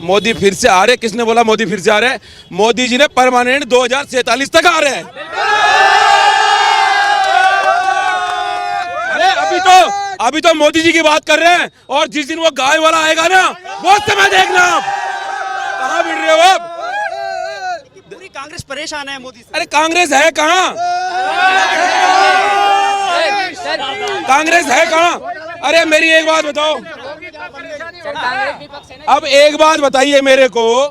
मोदी फिर से आ रहे। किसने बोला मोदी फिर से आ रहे हैं? मोदी जी ने परमानेंट 2047 तक आ रहे हैं। अरे अभी तो मोदी जी की बात कर रहे हैं, और जिस दिन वो गाय वाला आएगा ना, वो समय देखना आप। कहाँ मिल रहे हो आप? पूरी कांग्रेस परेशान है मोदी से। अरे कांग्रेस है कहाँ? कांग्रेस है कहाँ? अरे मेरी एक बात बताओ, अब एक बात बताइए मेरे को,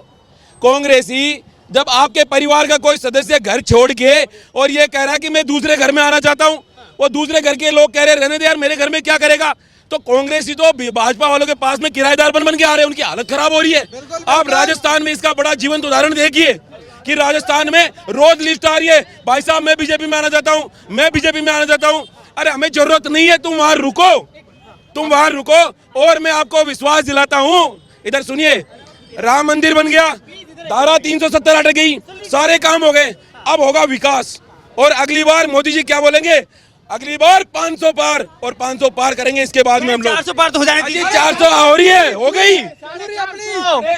कांग्रेसी जब आपके परिवार का कोई सदस्य घर छोड़ के और ये कह रहा है कि मैं दूसरे घर में आना चाहता हूँ, वो दूसरे घर के लोग कह रहे रहने दे यार, मेरे घर में क्या करेगा, तो कांग्रेसी तो भाजपा वालों के पास में किराएदार बन के आ रहे हैं, उनकी हालत खराब हो रही है। आप राजस्थान में इसका बड़ा जीवंत उदाहरण देखिए कि राजस्थान में रोज लिस्ट आ रही है, भाई साहब मैं बीजेपी में आना चाहता हूँ, मैं बीजेपी में आना चाहता हूँ। अरे हमें जरूरत नहीं है, तुम वहां रुको, तुम वहां रुको, और मैं आपको विश्वास दिलाता हूँ। इधर सुनिए, राम मंदिर बन गया, धारा 370 हट गई, सारे काम हो गए, अब होगा विकास। और अगली बार मोदी जी क्या बोलेंगे? अगली बार 500 पार, और 500 पार करेंगे। इसके बाद में हम लोग 400 पार तो हो जाने दीजिए। 400 हो रही है, हो गई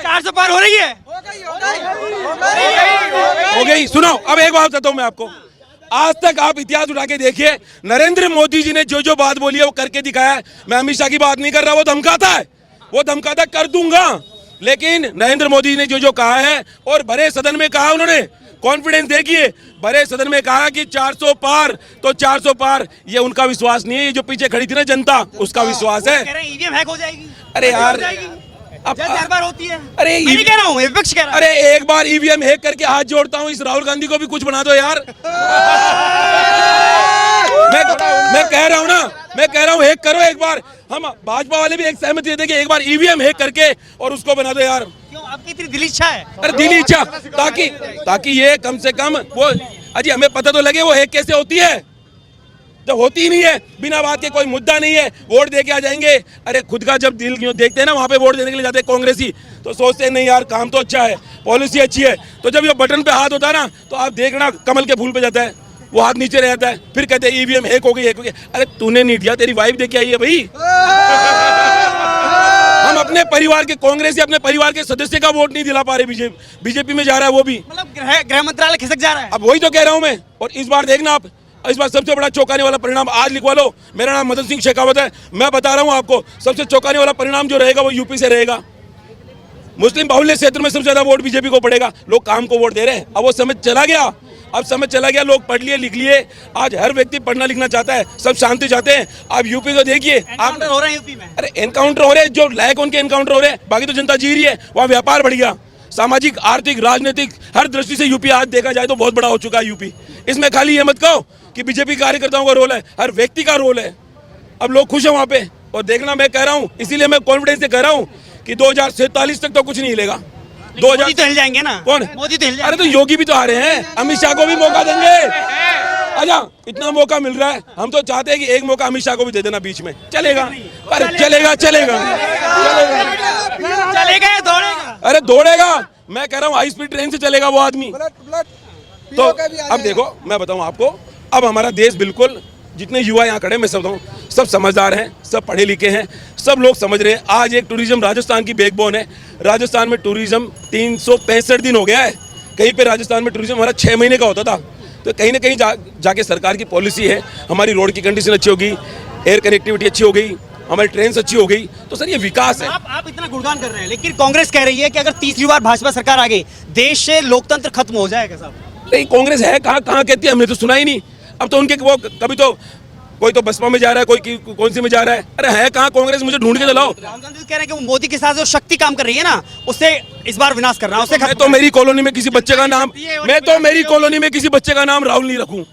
400 पार हो रही है, हो गई। सुनो, अब एक बात बताता हूँ मैं आपको, आज तक आप इतिहास उठा के देखिए, नरेंद्र मोदी जी ने जो जो बात बोली है वो करके दिखाया है। मैं अमित शाह की बात नहीं कर रहा, वो धमकाता है, वो धमकाता कर दूंगा, लेकिन नरेंद्र मोदी जी ने जो जो कहा है, और भरे सदन में कहा उन्होंने, कॉन्फिडेंस देखिए, भरे सदन में कहा कि 400 पार तो 400 पार। ये उनका विश्वास नहीं है, ये जो पीछे खड़ी थी ना जनता, उसका विश्वास है। कह रहे हैं ईवीएम हैक हो जाएगी। अरे यार, अब हर बार होती है। अरे मैं नहीं कह रहा हूँ, विपक्ष कह रहा है। अरे एक बार ईवीएम हैक करके हाथ जोड़ता हूँ, इस राहुल गांधी को भी कुछ बना दो यार। मैं कह रहा हूँ ना, मैं कह रहा हूँ हैक करो एक बार। हम भाजपा वाले भी एक सहमति देते कि एक बार ईवीएम हैक करके और उसको बना दो यार। क्यों, आपकी इतनी दिली इच्छा है? अरे दिली इच्छा, ताकि ये कम से कम वो अजी हमें पता तो लगे वो हैक कैसे होती है। जब होती ही नहीं है, बिना बात के कोई मुद्दा नहीं है, वोट दे के आ जाएंगे। अरे खुद का जब दिल देखते हैं ना, वहाँ पे वोट देने के लिए जाते हैं कांग्रेसी, तो सोचते हैं नहीं यार काम तो अच्छा है, पॉलिसी अच्छी है, तो जब ये बटन पे हाथ होता है ना, तो आप देखना कमल के फूल पे जाता है, वो हाथ नीचे रह जाता है, फिर कहते हैं ईवीएम हैक हो गई, हैक हो गई। अरे तूने नहीं दिया, तेरी वाइफ दे के आई है भाई। हम अपने परिवार के, कांग्रेसी अपने परिवार के सदस्य का वोट नहीं दिला पा रहे, बीजेपी में जा रहा है वो भी। मतलब गृह मंत्रालय खिसक जा रहा है। अब वही तो कह रहा हूँ मैं। और इस बार देखना आप, इस बार सबसे बड़ा चौंकाने वाला परिणाम आज लिखवा लो। मेरा नाम मदन सिंह शेखावत है, मैं बता रहा हूँ आपको, सबसे चौंकाने वाला परिणाम जो रहेगा वो यूपी से रहेगा। मुस्लिम बाहुल्य क्षेत्र में सबसे ज्यादा वोट बीजेपी को पड़ेगा। लोग काम को वोट दे रहे हैं, अब वो समय चला गया, अब समय चला गया। लोग पढ़ लिए लिख लिए, आज हर व्यक्ति पढ़ना लिखना चाहता है, सब शांति चाहते हैं। आप यूपी को देखिए, आप हो रहे हैं यूपी में। अरे एनकाउंटर हो रहे हैं, जो लायक उनके एनकाउंटर हो रहे हैं, बाकी तो जनता जी रही है। वहाँ व्यापार बढ़ गया, सामाजिक आर्थिक राजनीतिक हर दृष्टि से यूपी आज देखा जाए तो बहुत बड़ा हो चुका है यूपी। इसमें खाली ये मत कहो कि बीजेपी कार्यकर्ताओं का रोल है, हर व्यक्ति का रोल है। अब लोग खुश हैं वहाँ पे, और देखना मैं कह रहा हूँ, इसीलिए मैं कॉन्फिडेंस से कह रहा हूँ कि 2047 तक तो कुछ नहीं हिलेगा। मोदी तो हिल जाएंगे ना। कौन? मोदी तो हिल जाएंगे। अरे तो योगी भी तो आ रहे हैं, अमित शाह को भी मौका देंगे। अच्छा इतना मौका मिल रहा है, हम तो चाहते हैं कि एक मौका अमित शाह को भी दे देना बीच में। चलेगा? अरे चलेगा, चलेगा, चलेगा या दौड़ेगा? अरे दौड़ेगा, मैं कह रहा हूँ हाई स्पीड ट्रेन से चलेगा वो आदमी। तो अब देखो मैं बताऊँ आपको, अब हमारा देश बिल्कुल, जितने युवा यहाँ खड़े मैं सब बताऊँ, सब समझदार हैं, सब पढ़े लिखे हैं, सब लोग समझ रहे हैं। आज एक टूरिज्म राजस्थान की बैकबोन है। राजस्थान में टूरिज्म 365 दिन हो गया है। कहीं पे राजस्थान में टूरिज्म हमारा 6 महीने का होता था, तो कहीं ना कहीं जाके सरकार की पॉलिसी है, हमारी रोड की कंडीशन अच्छी होगी, एयर कनेक्टिविटी अच्छी हो गई, हमारी ट्रेन अच्छी हो गई, तो सर ये विकास है। आप इतना गुणगान कर रहे हैं, लेकिन कांग्रेस कह रही है कि अगर तीसरी बार भाजपा सरकार आ गई, देश से लोकतंत्र खत्म हो जाएगा। साहब नहीं, कांग्रेस है कहाँ कहती है, हमने तो सुना ही नहीं। अब तो उनके वो कभी तो कोई तो बसपा में जा रहा है, कोई कौन सी में जा रहा है। अरे है कहाँ कांग्रेस, मुझे ढूंढ के दिलाओ। राहुल गांधी कह रहे हैं कि वो मोदी के साथ जो शक्ति काम कर रही है ना, उससे इस बार विनाश करना है, उससे मैं तो मेरी कॉलोनी में किसी बच्चे का नाम, मैं तो मेरी कॉलोनी में किसी बच्चे का नाम राहुल नहीं रखूं।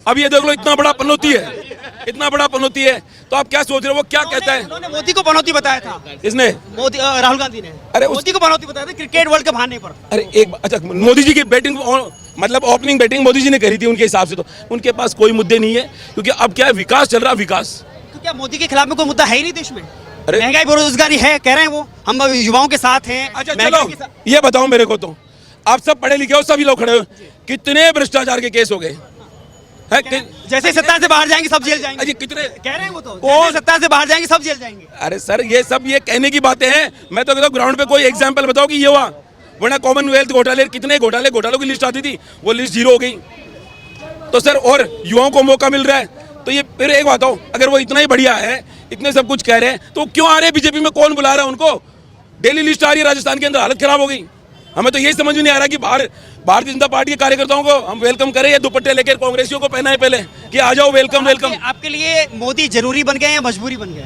अब ये देख लो, इतना बड़ा पनौती है, इतना बड़ा पनौती है। तो आप क्या सोच रहे हो, वो क्या कहता है? उन्होंने मोदी को पनौती बताया था। इसने मोदी, राहुल गांधी ने अरे मोदी को पनौती बताया था क्रिकेट वर्ल्ड कप हारने पर। अरे एक अच्छा, मोदी जी की बैटिंग, मतलब ओपनिंग बैटिंग मोदी जी ने करी थी उनके हिसाब से, तो उनके पास कोई मुद्दे नहीं है, क्योंकि अब क्या है, विकास चल रहा है, विकास। तो क्या मोदी के खिलाफ में कोई मुद्दा है ही नहीं देश में? महंगाई बेरोजगारी है, कह रहे हैं वो, हम युवाओं के साथ हैं। अच्छा चलो ये बताओ मेरे को, तो आप सब पढ़े लिखे हो, सभी लोग खड़े हो, कितने भ्रष्टाचार के केस हो गए? है जैसे सत्ता से बाहर जाएंगे सब जेल जाएंगे। अजी कितने कह रहे हैं वो तो कौन? जैसे सत्ता से बाहर जाएंगे सब जेल जाएंगे। अरे सर ये सब ये कहने की बातें हैं। मैं तो कहता हूँ ग्राउंड पे कोई एग्जाम्पल बताओ कि ये हुआ। वरना कॉमनवेल्थ घोटाले कितने घोटालों की लिस्ट आती थी, वो लिस्ट जीरो हो गई। तो सर और युवाओं को मौका मिल रहा है, तो ये फिर एक बात हो, अगर वो इतना ही बढ़िया है, इतने सब कुछ कह रहे हैं, तो क्यों आ रहे हैं बीजेपी में? कौन बुला रहा है उनको? डेली लिस्ट आ रही है राजस्थान के अंदर, हालत खराब हो गई। हमें तो यही समझ में नहीं आ रहा कि भारतीय जनता पार्टी के कार्यकर्ताओं को हम वेलकम करें या दुपट्टे लेकर कांग्रेसियों को पहनाए पहले कि आ जाओ वेलकम वेलकम। आपके लिए मोदी जरूरी बन गए या मजबूरी बन गए?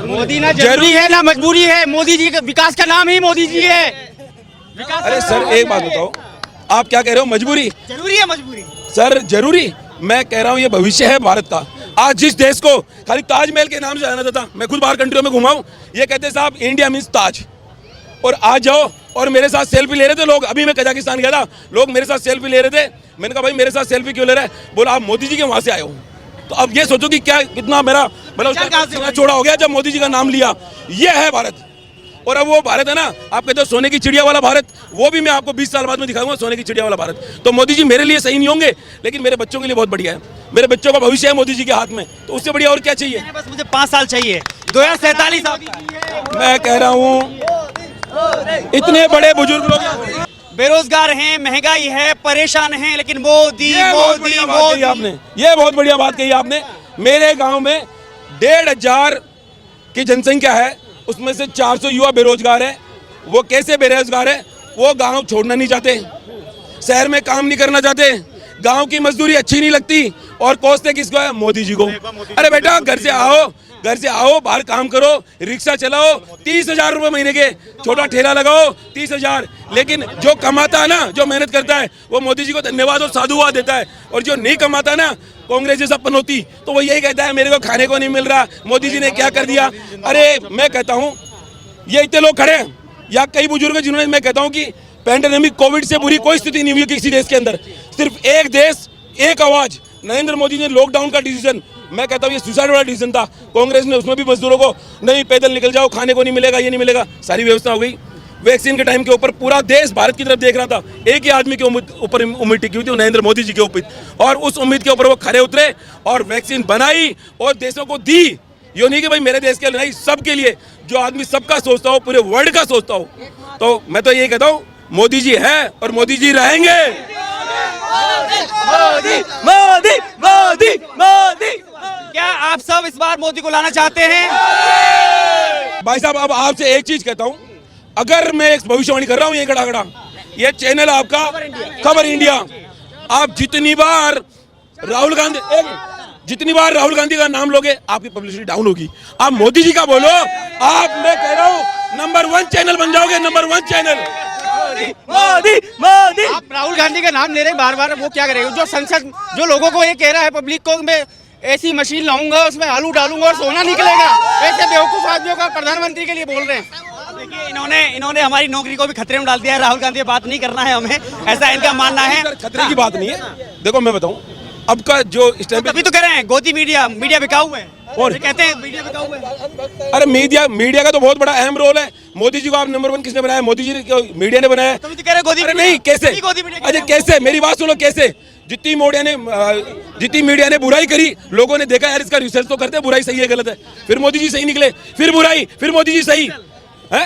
मोदी ना जरूरी है ना मजबूरी है। मोदी जी का विकास का नाम ही मोदी जी है। अरे सर एक बात बताओ, आप क्या कह रहे हो? मजबूरी? जरूरी है मजबूरी? सर जरूरी, मैं कह रहा हूँ ये भविष्य है भारत का। आज जिस देश को खाली ताजमहल के नाम से जाना जाता, मैं खुद बाहर कंट्रियों में घुमाऊं, ये कहते साहब इंडिया मीन्स ताज। और आज जाओ और मेरे साथ सेल्फी ले रहे थे लोग, अभी मैं कजाकिस्तान गया था, लोग मेरे साथ सेल्फी ले रहे थे। मैंने कहा भाई मेरे साथ सेल्फी क्यों ले रहा है? बोला आप मोदी जी के वहां से आए हो। तो अब ये सोचो कि क्या कितना मेरा मतलब छोड़ा हो गया जब मोदी जी का नाम लिया। ये है भारत। और अब वो भारत है ना, आप कहते हो सोने की चिड़िया वाला भारत, वो भी मैं आपको 20 साल बाद में दिखाऊंगा सोने की चिड़िया वाला भारत। तो मोदी जी मेरे लिए सही नहीं होंगे, लेकिन मेरे बच्चों के लिए बहुत बढ़िया है। मेरे बच्चों का भविष्य है मोदी जी के हाथ में, तो उससे बढ़िया और क्या चाहिए? बस मुझे 5 साल चाहिए। 2047 मैं कह रहा हूँ इतने बड़े बुजुर्ग लोग बेरोजगार हैं, महंगाई है, परेशान हैं, लेकिन मोदी मोदी मोदी। आपने ये बहुत बढ़िया बात कही आपने। मेरे गांव में 1,500 की जनसंख्या है, उसमें से 400 युवा बेरोजगार है। वो कैसे बेरोजगार है? वो गांव छोड़ना नहीं चाहते, शहर में काम नहीं करना चाहते, गांव की मजदूरी अच्छी नहीं लगती, और कोसते किसको है? मोदी जी को। अरे बेटा घर से आओ बाहर काम करो, रिक्शा चलाओ, 30,000 रुपए महीने के, छोटा ठेला लगाओ 30,000। लेकिन जो कमाता है ना, जो मेहनत करता है, वो मोदी जी को धन्यवाद और साधुवाद देता है। और जो नहीं कमाता ना, कांग्रेस जैसा पनौती, तो वो यही कहता है मेरे को खाने को नहीं मिल रहा, मोदी जी ने क्या कर दिया। अरे मैं कहता हूँ ये इतने लोग खड़े हैं या कई बुजुर्ग हैं जिन्होंने, मैं कहता हूँ कि पैंडेमिक कोविड से बुरी कोई स्थिति नहीं हुई किसी देश के अंदर। सिर्फ एक देश एक आवाज, नरेंद्र मोदी ने लॉकडाउन का डिसीजन, मैं कहता हूँ ये सुसाइड वाला डिसीजन था। कांग्रेस ने उसमें भी मजदूरों को नहीं पैदल निकल जाओ, खाने को नहीं मिलेगा, ये नहीं मिलेगा, सारी व्यवस्था हो गई। वैक्सीन के टाइम के ऊपर पूरा देश भारत की तरफ देख रहा था, एक ही आदमी के ऊपर उम्मीद टिकी हुई थी, नरेंद्र मोदी जी के ऊपर, और उस उम्मीद के ऊपर वो खड़े उतरे और वैक्सीन बनाई और देशों को दी। ये नहीं कि भाई मेरे देश के लिए नहीं, सबके लिए, जो आदमी सबका सोचता हो, पूरे वर्ल्ड का सोचता हो। तो मैं तो यही कहता हूँ मोदी जी है और मोदी जी रहेंगे। मोदी मोदी मोदी मोदी। क्या आप सब इस बार मोदी को लाना चाहते हैं? भाई साहब अब आपसे एक चीज कहता हूं, अगर मैं एक भविष्यवाणी कर रहा हूं, ये खड़ा ये चैनल आपका खबर इंडिया, आप जितनी बार राहुल गांधी का नाम लोगे आपकी पब्लिसिटी डाउन होगी। आप मोदी जी का बोलो, आप, मैं कह रहा हूं नंबर 1 चैनल बन जाओगे, नंबर 1 चैनल। मोदी मोदी। आप राहुल गांधी का नाम ले रहे हैं बार बार, वो क्या करेगा? जो संसद, जो लोगों को ये कह रहा है पब्लिक को, मैं ऐसी मशीन लाऊंगा उसमें आलू डालूंगा और सोना निकलेगा, ऐसे बेवकूफ आदमियों का प्रधानमंत्री के लिए बोल रहे हैं। देखिए इन्होंने हमारी नौकरी को भी खतरे में डाल दिया है। राहुल गांधी बात नहीं करना है हमें, ऐसा इनका मानना है। खतरे की बात नहीं है। देखो मैं बताऊं, अब का जो इस टाइम तभी तो कह रहे हैं गोदी मीडिया बिकाऊ है, और कहते हैं मीडिया बिकाऊ है। अरे मीडिया का तो बहुत बड़ा अहम रोल है। मोदी जी को आप नंबर 1 किसने बनाया? मोदी जी ने, मीडिया ने बनाया। तभी तो कह रहे हैं गोदी। अरे नहीं, कैसे? अरे कैसे? मेरी बात सुनो, कैसे? जितनी मीडिया ने बुराई करी, लोगों ने देखा यार इसका रिसर्च तो करते हैं, बुराई सही है गलत है, फिर मोदी जी सही निकले, फिर बुराई, फिर मोदी जी सही है।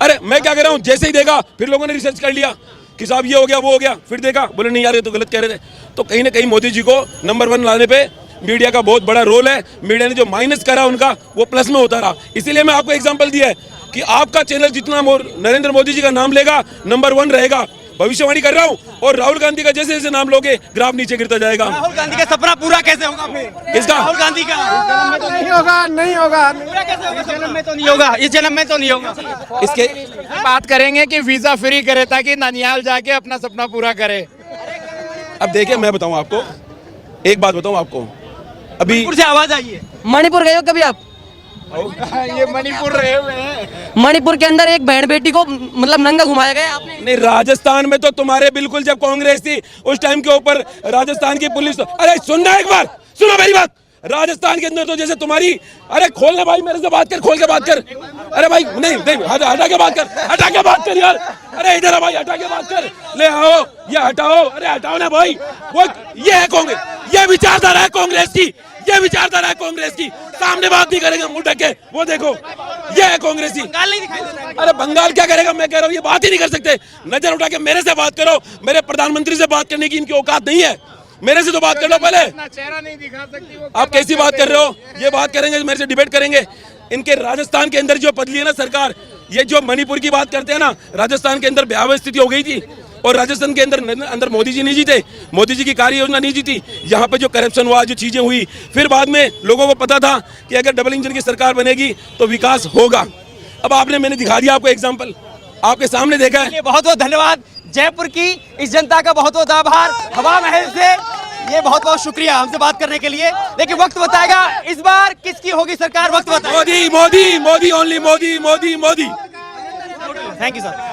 अरे मैं क्या कह रहा हूँ, जैसे ही देखा फिर लोगों ने रिसर्च कर लिया कि साहब ये हो गया वो हो गया, फिर देखा बोले नहीं यार ये तो गलत कह रहे थे। तो कहीं ना कहीं मोदी जी को नंबर 1 लाने पे मीडिया का बहुत बड़ा रोल है। मीडिया ने जो माइनस करा उनका, वो प्लस में होता रहा। इसीलिए मैं आपको एग्जांपल दिया है कि आपका चैनल जितना नरेंद्र मोदी जी का नाम लेगा, नंबर 1 रहेगा। भविष्यवाणी कर रहा हूँ। और राहुल गांधी का जैसे जैसे नाम लोगे ग्राफ नीचे गिरता जाएगा। राहुल गांधी का सपना पूरा कैसे होगा फिर? किसका? राहुल गांधी का। नहीं होगा, नहीं होगा, पूरा कैसे होगा? जन्म में तो नहीं होगा, इस जन्म में तो नहीं होगा। इसके बात करेंगे कि वीजा फ्री करे ताकि ननिहाल जाके अपना सपना पूरा करे। अब देखिए मैं बताऊं आपको, एक बात बताऊं आपको, अभी मणिपुर से आवाज आई है। मणिपुर गए हो कभी आप? ये मणिपुर रहे हुए हैं। मणिपुर के अंदर एक बहन बेटी को मतलब नंगा घुमाया गया आपने? नहीं, राजस्थान में तो तुम्हारे बिल्कुल, जब कांग्रेस थी उस टाइम के ऊपर राजस्थान की पुलिस, अरे सुनना एक बार, सुनो मेरी बात, राजस्थान के अंदर तो जैसे तुम्हारी, अरे खोलना भाई, मेरे से बात कर, खोल के बात कर। अरे भाई नहीं नहीं, हटा के बात कर, हटा के बात कर यार। अरे इधर आ भाई, हटा के बात कर, ले आओ, ये हटाओ, अरे हटाओ ना भाई। वो ये है कांग्रेस, ये विचारधारा है कांग्रेस की, ये विचारधारा है कांग्रेस की। सामने बात नहीं करेगा मुंह ढक के, वो देखो, ये है कांग्रेस की। बंगाल नहीं दिखाई दे रहा है। अरे बंगाल क्या करेगा, मैं कह रहा हूँ ये बात ही नहीं कर सकते। नजर उठा के मेरे से बात करो, मेरे प्रधानमंत्री से बात करने की इनकी औकात नहीं है। मेरे से तो बात कर लो पहले। चेहरा नहीं दिखा सकती वो। आप कैसी बात कर रहे हो? ये बात करेंगे, मेरे से डिबेट करेंगे। इनके राजस्थान के अंदर जो बदली है ना सरकार, ये जो मणिपुर की बात करते हैं ना, राजस्थान के अंदर भयावह स्थिति हो गई थी और राजस्थान के अंदर मोदी जी नहीं जीते, मोदी जी की कार्य योजना नहीं जीती। यहाँ पे जो करप्शन हुआ, जो चीजें हुई, फिर बाद में लोगों को पता था कि अगर डबल इंजन की सरकार बनेगी तो विकास होगा। अब आपने, मैंने दिखा दिया आपको एग्जाम्पल, आपके सामने देखा है। चलिए, बहुत बहुत धन्यवाद जयपुर की इस जनता का, बहुत बहुत आभार हवा महल से, ये बहुत बहुत शुक्रिया हमसे बात करने के लिए। लेकिन वक्त बताएगा इस बार किसकी होगी सरकार, वक्त बताएगा। Modi Modi Modi, only Modi Modi Modi. Thank you sir.